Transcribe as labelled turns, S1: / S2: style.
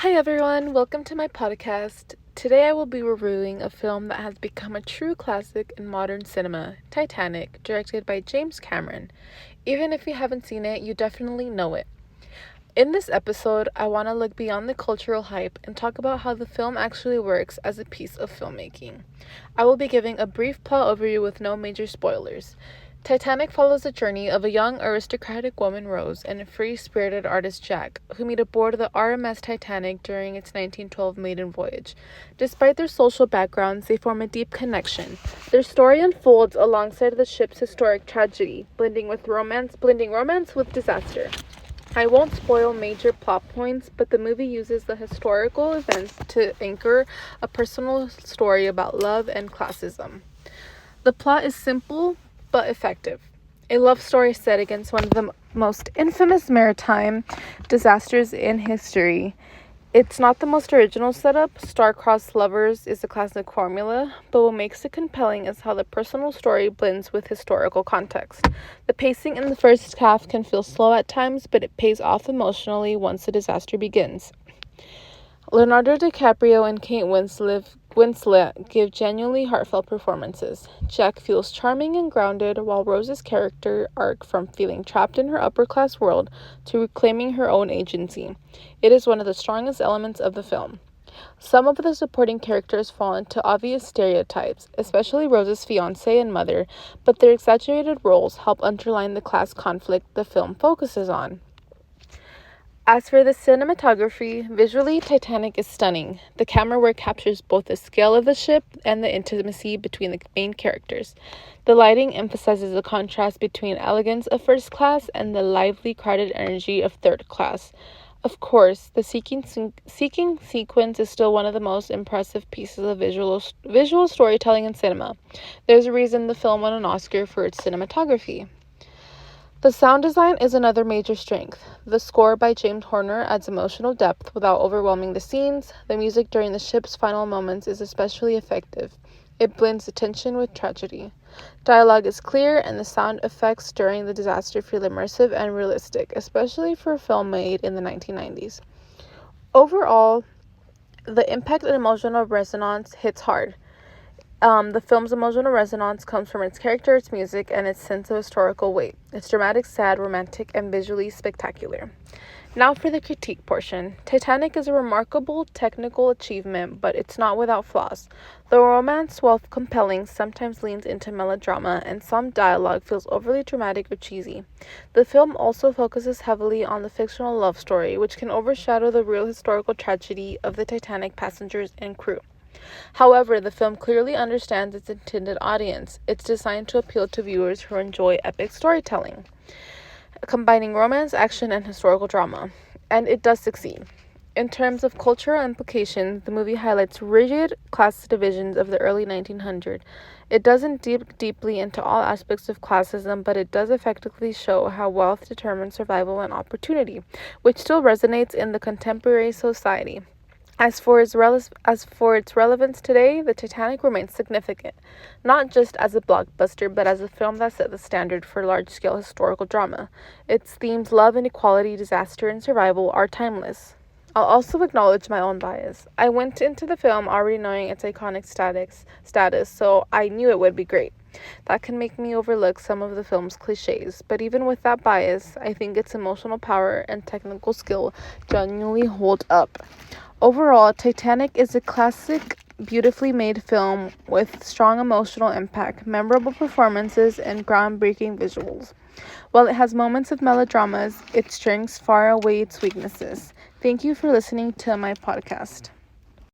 S1: Hi everyone, welcome to my podcast. Today I will be reviewing a film that has become a true classic in modern cinema, Titanic, directed by James Cameron. Even if you haven't seen it, you definitely know it. In this episode, I want to look beyond the cultural hype and talk about how the film actually works as a piece of filmmaking. I will be giving a brief plot overview with no major spoilers. Titanic follows the journey of a young aristocratic woman, Rose, and a free-spirited artist, Jack, who meet aboard the RMS Titanic during its 1912 maiden voyage. Despite their social backgrounds, they form a deep connection. Their story unfolds alongside the ship's historic tragedy, blending romance with disaster. I won't spoil major plot points, but the movie uses the historical events to anchor a personal story about love and classism. The plot is simple but effective. A love story set against one of the most infamous maritime disasters in history. It's not the most original setup. Star-crossed lovers is a classic formula, but what makes it compelling is how the personal story blends with historical context. The pacing in the first half can feel slow at times, but it pays off emotionally once the disaster begins. Leonardo DiCaprio and Kate Winslet give genuinely heartfelt performances. Jack feels charming and grounded, while Rose's character arc from feeling trapped in her upper-class world to reclaiming her own agency. It is one of the strongest elements of the film. Some of the supporting characters fall into obvious stereotypes, especially Rose's fiancé and mother, but their exaggerated roles help underline the class conflict the film focuses on. As for the cinematography, visually, Titanic is stunning. The camera work captures both the scale of the ship and the intimacy between the main characters. The lighting emphasizes the contrast between elegance of first class and the lively, crowded energy of third class. Of course, the seeking sequence is still one of the most impressive pieces of visual storytelling in cinema. There's a reason the film won an Oscar for its cinematography. The sound design is another major strength. The score by James Horner adds emotional depth without overwhelming the scenes. The music during the ship's final moments is especially effective. It blends the tension with tragedy. Dialogue is clear, and the sound effects during the disaster feel immersive and realistic, especially for a film made in the 1990s. Overall, the impact and emotional resonance hits hard. The film's emotional resonance comes from its character, its music, and its sense of historical weight. It's dramatic, sad, romantic, and visually spectacular. Now for the critique portion. Titanic is a remarkable technical achievement, but it's not without flaws. The romance, while compelling, sometimes leans into melodrama, and some dialogue feels overly dramatic or cheesy. The film also focuses heavily on the fictional love story, which can overshadow the real historical tragedy of the Titanic passengers and crew. However, the film clearly understands its intended audience. It's designed to appeal to viewers who enjoy epic storytelling, combining romance, action, and historical drama. And it does succeed. In terms of cultural implications, the movie highlights rigid class divisions of the early 1900s. It doesn't deeply into all aspects of classism, but it does effectively show how wealth determines survival and opportunity, which still resonates in the contemporary society. As for its relevance today, the Titanic remains significant, not just as a blockbuster, but as a film that set the standard for large-scale historical drama. Its themes, love and equality, disaster and survival, are timeless. I'll also acknowledge my own bias. I went into the film already knowing its iconic status, so I knew it would be great. That can make me overlook some of the film's cliches, but even with that bias, I think its emotional power and technical skill genuinely hold up. Overall, Titanic is a classic, beautifully made film with strong emotional impact, memorable performances, and groundbreaking visuals. While it has moments of melodramas, its strengths far outweigh its weaknesses. Thank you for listening to my podcast.